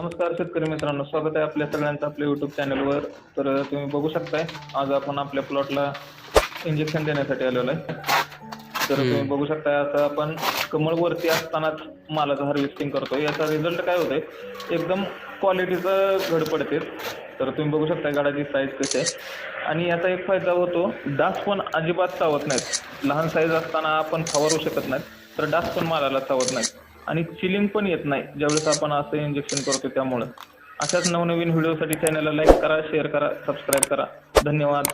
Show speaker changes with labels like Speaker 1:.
Speaker 1: नमस्कार शेतकरी मित्रांनो, स्वागत आहे आपल्या सगळ्यांचं आपल्या यूट्यूब चॅनलवर. तर तुम्ही बघू शकताय आज आपण आपल्या प्लॉटला इंजेक्शन देण्यासाठी आलेलो आहे. तर तुम्ही
Speaker 2: हं.
Speaker 1: बघू शकताय आता आपण कमळ वरती असतानाच मालाचं हार्वेस्टिंग करतोय. याचा रिझल्ट काय होतोय, एकदम क्वालिटीचं घड पडते. तर तुम्ही बघू शकता गाडाची साईज कशी आहे आणि याचा एक फायदा होतो, डास पण अजिबात चावत नाहीत. लहान साईज असताना आपण फवारू शकत नाहीत, तर डास पण मालाला चावत नाहीत आणि चिलिंग पण येत नाही ज्यावेळेस आपण असं इंजेक्शन करतो. त्यामुळं अशाच नवनवीन व्हिडिओसाठी चॅनलला लाईक करा, शेअर करा, सबस्क्राईब करा. धन्यवाद.